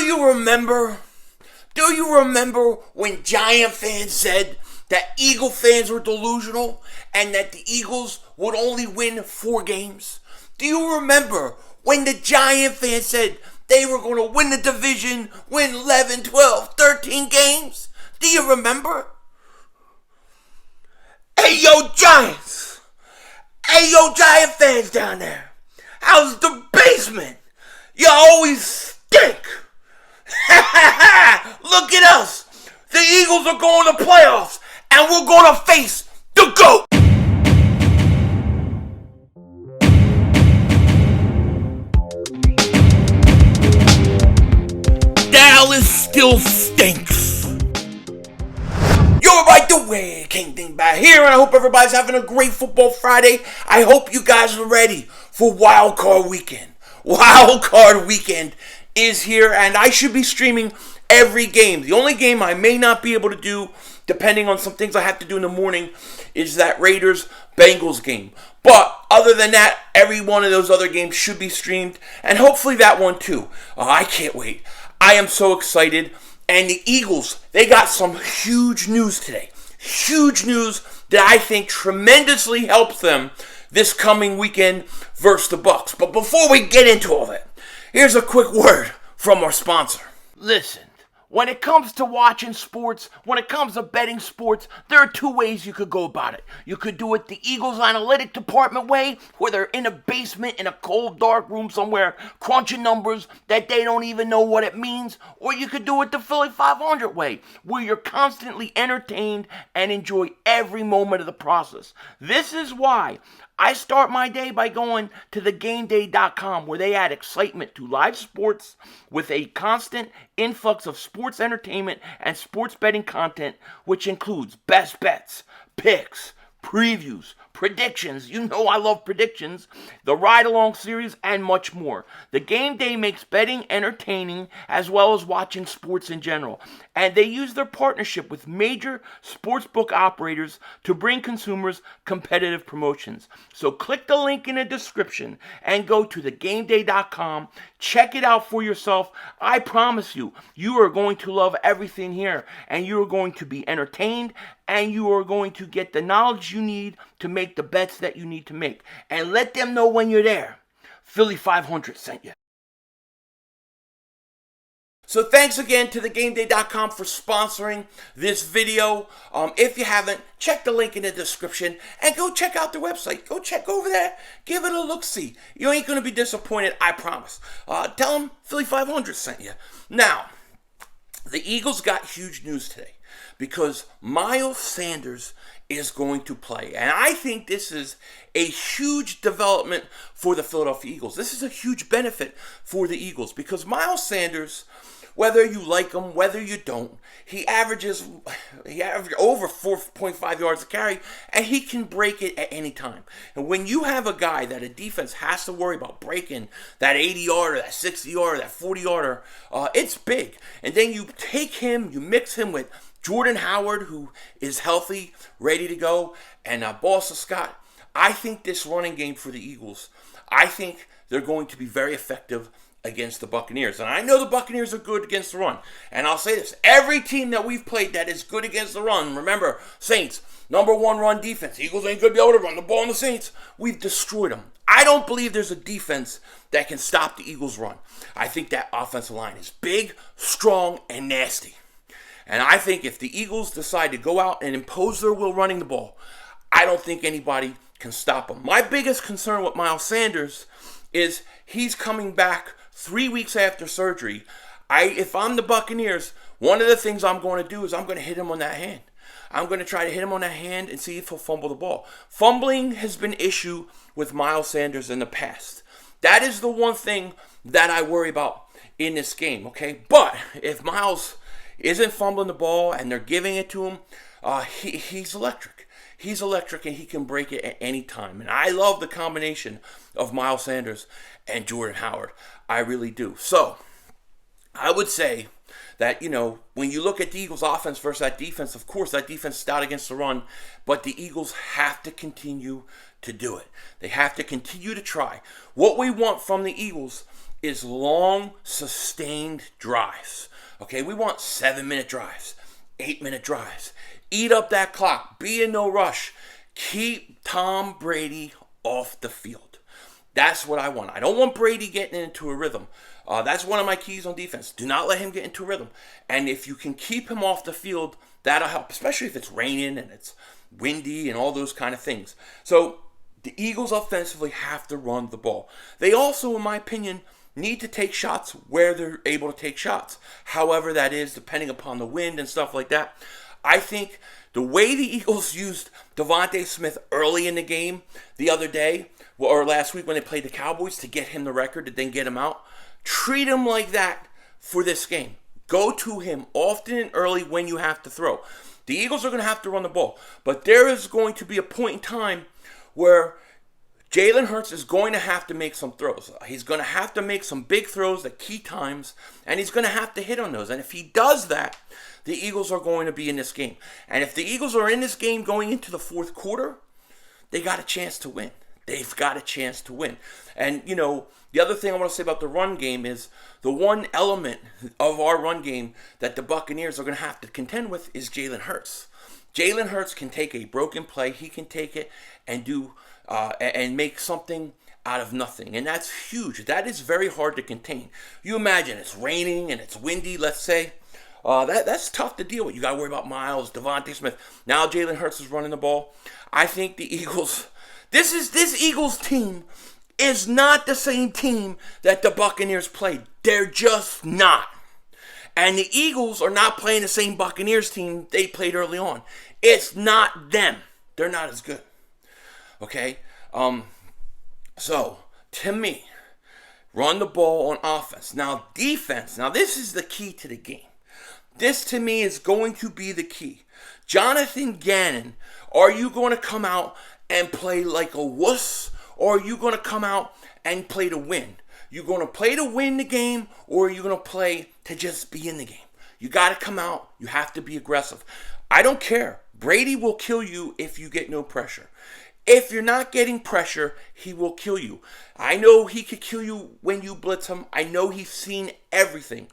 you remember? Do you remember when Giant fans said that Eagle fans were delusional and that the Eagles would only win 4 games? Do you remember when the Giant fans said they were going to win the division, win 11, 12, 13 games? Do you remember? Hey, yo, Giants! Hey, yo, Giant fans down there! How's the basement? You always stink! Look at us! The Eagles are going to playoffs, and we're going to face the GOAT! Dallas still stinks. You're right the way, King Dingbat here, and I hope everybody's having a great football Friday. I hope you guys are ready for Wild Card Weekend. Wild Card Weekend is here, and I should be streaming every game. The only game I may not be able to do, depending on some things I have to do in the morning, is that Raiders-Bengals game. But other than that, every one of those other games should be streamed, and hopefully that one too. I can't wait. I am so excited. And the Eagles, they got some huge news today. Huge news that I think tremendously helps them this coming weekend versus the Bucs. But before we get into all that, here's a quick word from our sponsor. Listen, when it comes to watching sports, when it comes to betting sports, there are 2 ways you could go about it. You could do it the Eagles analytic department way, where they're in a basement in a cold, dark room somewhere, crunching numbers that they don't even know what it means. Or you could do it the Philly 500 way, where you're constantly entertained and enjoy every moment of the process. This is why I start my day by going to thegameday.com, where they add excitement to live sports with a constant influx of sports entertainment and sports betting content, which includes best bets, picks, previews, predictions. You know I love predictions, the ride-along series, and much more. The Game Day makes betting entertaining as well as watching sports in general. And they use their partnership with major sportsbook operators to bring consumers competitive promotions. So click the link in the description and go to thegameday.com. Check it out for yourself. I promise you, you are going to love everything here, and you are going to be entertained, and you are going to get the knowledge you need to make the bets that you need to make. And let them know when you're there. Philly 500 sent you. So thanks again to thegameday.com for sponsoring this video. If you haven't, check the link in the description and go check out their website. Go check over there. Give it a look-see. You ain't going to be disappointed, I promise. Tell them Philly 500 sent you. Now, the Eagles got huge news today because Miles Sanders is going to play. And I think this is a huge development for the Philadelphia Eagles. This is a huge benefit for the Eagles because Miles Sanders, whether you like him, whether you don't, he averages over 4.5 yards a carry, and he can break it at any time. And when you have a guy that a defense has to worry about breaking that 80-yarder, that 60-yarder, that 40-yarder, it's big. And then you take him, you mix him with Jordan Howard, who is healthy, ready to go, and Boston Scott. I think this running game for the Eagles, I think they're going to be very effective against the Buccaneers. And I know the Buccaneers are good against the run. And I'll say this, every team that we've played that is good against the run, remember, Saints, #1 run defense. Eagles ain't going to be able to run the ball on the Saints. We've destroyed them. I don't believe there's a defense that can stop the Eagles' run. I think that offensive line is big, strong, and nasty. And I think if the Eagles decide to go out and impose their will running the ball, I don't think anybody can stop them. My biggest concern with Miles Sanders is he's coming back 3 weeks after surgery. If I'm the Buccaneers, one of the things I'm going to do is I'm going to hit him on that hand. I'm going to try to hit him on that hand and see if he'll fumble the ball. Fumbling has been an issue with Miles Sanders in the past. That is the one thing that I worry about in this game, okay? But if Miles isn't fumbling the ball and they're giving it to him, he's electric. He's electric and he can break it at any time. And I love the combination of Miles Sanders and Jordan Howard. I really do. So, I would say that, when you look at the Eagles' offense versus that defense, of course, that defense is stout against the run, but the Eagles have to continue to do it. They have to continue to try. What we want from the Eagles is long, sustained drives. Okay, we want 7-minute drives, 8-minute drives. Eat up that clock. Be in no rush. Keep Tom Brady off the field. That's what I want. I don't want Brady getting into a rhythm. That's one of my keys on defense. Do not let him get into a rhythm. And if you can keep him off the field, that'll help, especially if it's raining and it's windy and all those kind of things. So the Eagles offensively have to run the ball. They also, in my opinion, need to take shots where they're able to take shots. However that is, depending upon the wind and stuff like that. I think the way the Eagles used Devontae Smith early in the game the other day, or last week when they played the Cowboys to get him the record to then get him out, treat him like that for this game. Go to him often and early when you have to throw. The Eagles are going to have to run the ball, but there is going to be a point in time where Jalen Hurts is going to have to make some throws. He's going to have to make some big throws at key times, and he's going to have to hit on those. And if he does that, the Eagles are going to be in this game. And if the Eagles are in this game going into the fourth quarter, they got a chance to win. They've got a chance to win. And, you know, the other thing I want to say about the run game is the one element of our run game that the Buccaneers are going to have to contend with is Jalen Hurts. Jalen Hurts can take a broken play. He can take it and do and make something out of nothing. And that's huge. That is very hard to contain. You imagine it's raining and it's windy, let's say. That's tough to deal with. You got to worry about Miles, Devontae Smith. Now Jalen Hurts is running the ball. I think the Eagles, this Eagles team is not the same team that the Buccaneers played. They're just not. And the Eagles are not playing the same Buccaneers team they played early on. It's not them. They're not as good. Okay? So, to me, run the ball on offense. Now, defense. Now, this is the key to the game. This, to me, is going to be the key. Jonathan Gannon, are you going to come out and play like a wuss? Or are you going to come out and play to win? You going to play to win the game, or are you going to play to just be in the game? You got to come out. You have to be aggressive. I don't care. Brady will kill you if you get no pressure. If you're not getting pressure, he will kill you. I know he could kill you when you blitz him. I know he's seen everything.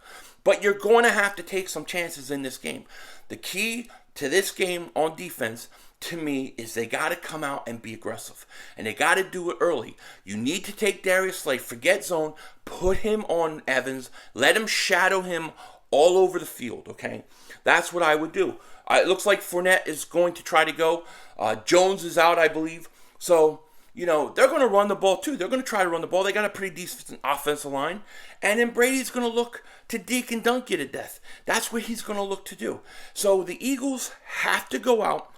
But you're going to have to take some chances in this game. The key to this game on defense, to me, is they got to come out and be aggressive. And they got to do it early. You need to take Darius Slay, forget zone, put him on Evans, let him shadow him all over the field, okay? That's what I would do. It looks like Fournette is going to try to go. Jones is out, I believe. So, you know, they're going to run the ball too. They're going to try to run the ball. They got a pretty decent offensive line. And then Brady's going to look to deke and dunk you to death. That's what he's going to look to do. So the Eagles have to go out.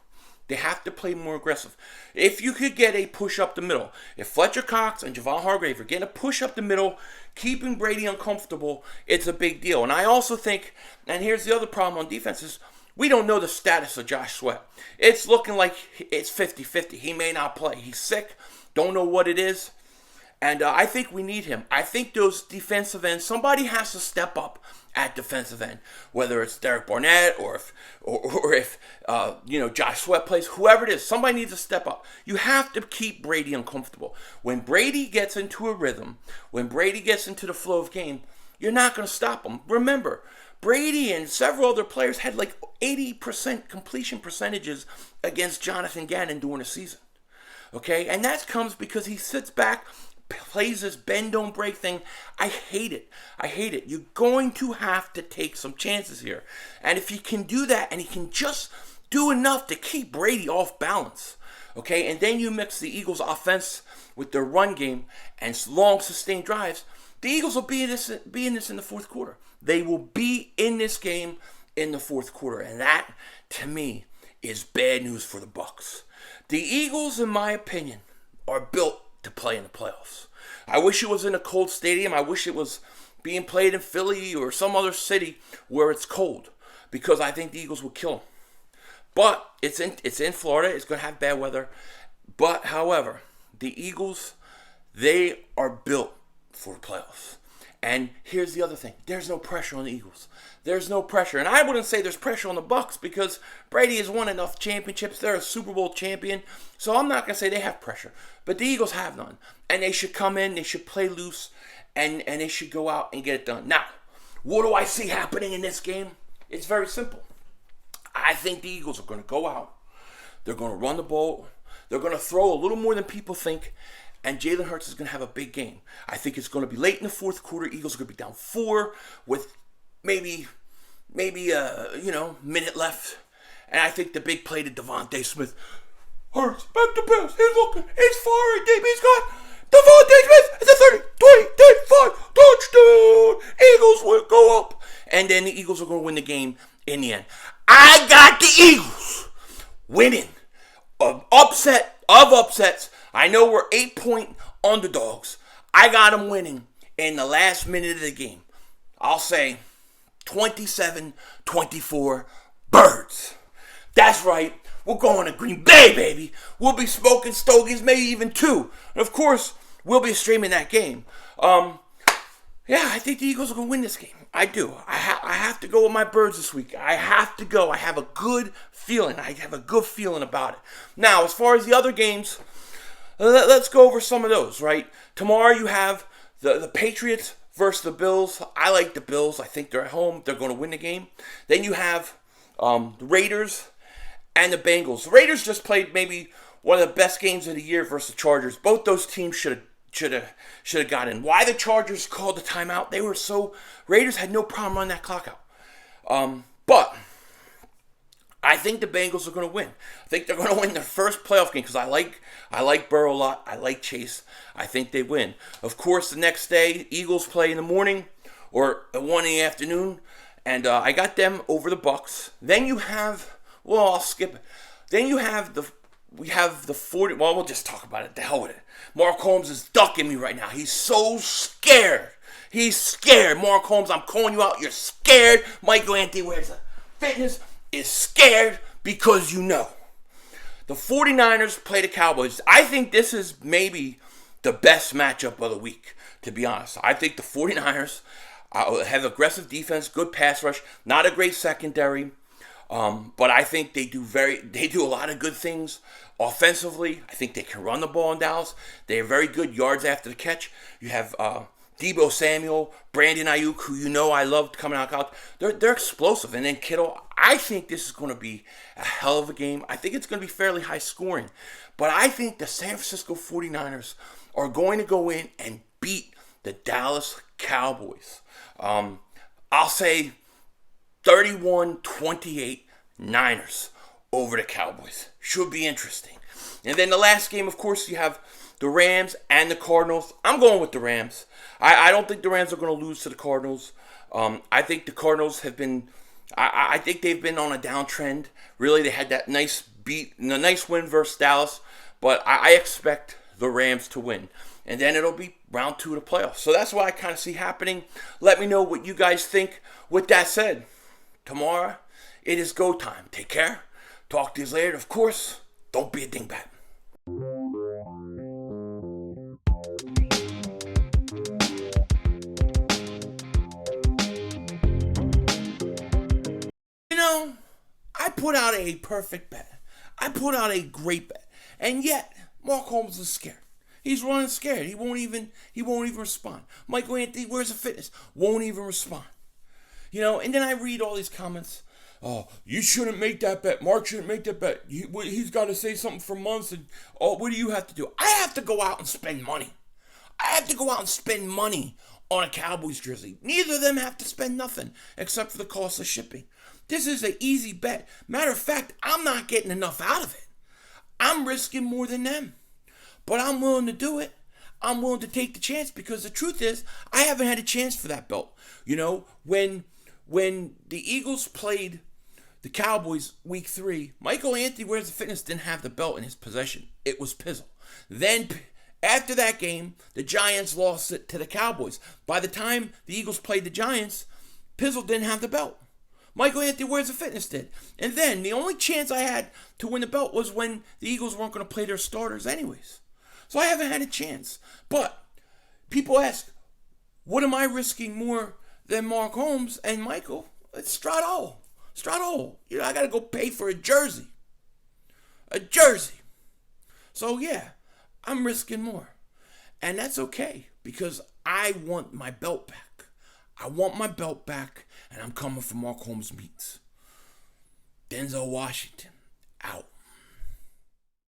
They have to play more aggressive. If you could get a push up the middle, if Fletcher Cox and Javon Hargrave are getting a push up the middle, keeping Brady uncomfortable, it's a big deal. And I also think, and here's the other problem on defense is, we don't know the status of Josh Sweat. It's looking like it's 50-50. He may not play. He's sick. Don't know what it is. And I think we need him. I think those defensive ends, somebody has to step up at defensive end. Whether it's Derek Barnett or if Josh Sweat plays, whoever it is, somebody needs to step up. You have to keep Brady uncomfortable. When Brady gets into a rhythm, when Brady gets into the flow of game, you're not going to stop him. Remember, Brady and several other players had like 80% completion percentages against Jonathan Gannon during the season. Okay? And that comes because he sits back, plays this bend don't break thing. I hate it. I hate it. You're going to have to take some chances here. And if he can do that and he can just do enough to keep Brady off balance, okay, and then you mix the Eagles' offense with their run game and long sustained drives, the Eagles will be in this in the fourth quarter. They will be in this game in the fourth quarter. And that, to me, is bad news for the Bucs. The Eagles, in my opinion, are built to play in the playoffs. I wish it was in a cold stadium. I wish it was being played in Philly or some other city where it's cold, because I think the Eagles will kill them. But it's in Florida. It's going to have bad weather. But, however, the Eagles, they are built for the playoffs. And here's the other thing. There's no pressure on the Eagles. There's no pressure. And I wouldn't say there's pressure on the Bucs, because Brady has won enough championships. They're a Super Bowl champion. So I'm not going to say they have pressure. But the Eagles have none. And they should come in. They should play loose. and they should go out and get it done. Now, what do I see happening in this game? It's very simple. I think the Eagles are going to go out. They're going to run the ball. They're going to throw a little more than people think. And Jalen Hurts is going to have a big game. I think it's going to be late in the fourth quarter. Eagles are going to be down 4 with maybe minute left. And I think the big play to Devontae Smith. Hurts back to pass. He's looking. He's firing deep. He's got Devontae Smith. It's a 30, 20, 35 touchdown. Eagles will go up. And then the Eagles are going to win the game in the end. I got the Eagles winning. Upset of upsets. I know we're 8-point underdogs. I got them winning in the last minute of the game. I'll say 27-24 Birds. That's right. We're going to Green Bay, baby. We'll be smoking stogies, maybe even 2. And of course, we'll be streaming that game. I think the Eagles are going to win this game. I do. I have to go with my Birds this week. I have to go. I have a good feeling. About it. Now, as far as the other games, let's go over some of those, right? Tomorrow you have the Patriots versus the Bills. I like the Bills. I think they're at home. They're going to win the game. Then you have the Raiders and the Bengals. The Raiders just played maybe one of the best games of the year versus the Chargers. Both those teams should have got in. Why the Chargers called the timeout? Raiders had no problem running that clock out. But I think the Bengals are going to win. I think they're going to win their first playoff game because I like Burrow a lot. I like Chase. I think they win. Of course, the next day, Eagles play in the morning or at 1 in the afternoon. And I got them over the Bucs. Then you have, I'll skip it. Then we have the 40, we'll just talk about it. The hell with it. Mark Holmes is ducking me right now. He's so scared. He's scared. Mark Holmes, I'm calling you out. You're scared. Michael Anthony Wears a Fitness is scared because you know. The 49ers play the Cowboys. I think this is maybe the best matchup of the week, to be honest. I think the 49ers have aggressive defense, good pass rush, not a great secondary. But I think they do a lot of good things offensively. I think they can run the ball in Dallas. They are very good yards after the catch. You have Deebo Samuel, Brandon Ayuk, who you know I loved coming out of college. They're explosive. And then Kittle, I think this is going to be a hell of a game. I think it's going to be fairly high scoring. But I think the San Francisco 49ers are going to go in and beat the Dallas Cowboys. I'll say 31-28 Niners over the Cowboys. Should be interesting. And then the last game, of course, you have the Rams and the Cardinals. I'm going with the Rams. I don't think the Rams are going to lose to the Cardinals. I think the Cardinals have been, I think they've been on a downtrend. Really, they had that nice win versus Dallas. But I expect the Rams to win. And then it'll be round 2 of the playoffs. So that's what I kind of see happening. Let me know what you guys think. With that said, tomorrow, it is go time. Take care. Talk to you later. Of course, don't be a dingbat. I put out a perfect bet. I put out a great bet. And yet, Mark Holmes is scared. He's running scared. He won't even respond. Michael Anthony, where's the fitness? Won't even respond. And then I read all these comments. Oh, you shouldn't make that bet. Mark shouldn't make that bet. He's got to say something for months. And what do you have to do? I have to go out and spend money. I have to go out and spend money on a Cowboys jersey. Neither of them have to spend nothing except for the cost of shipping. This is an easy bet. Matter of fact, I'm not getting enough out of it. I'm risking more than them. But I'm willing to do it. I'm willing to take the chance because the truth is, I haven't had a chance for that belt. When the Eagles played the Cowboys week 3, Michael Anthony Wears the Fitness didn't have the belt in his possession. It was Pizzle. Then after that game, the Giants lost it to the Cowboys. By the time the Eagles played the Giants, Pizzle didn't have the belt. Michael Anthony Wears the Fitness did. And then the only chance I had to win the belt was when the Eagles weren't going to play their starters anyways. So I haven't had a chance. But people ask, what am I risking more than Mark Holmes and Michael? It's Strado. I got to go pay for a jersey. So yeah, I'm risking more. And that's okay because I want my belt back. I want my belt back, and I'm coming for Mark Holmes' meats. Denzel Washington.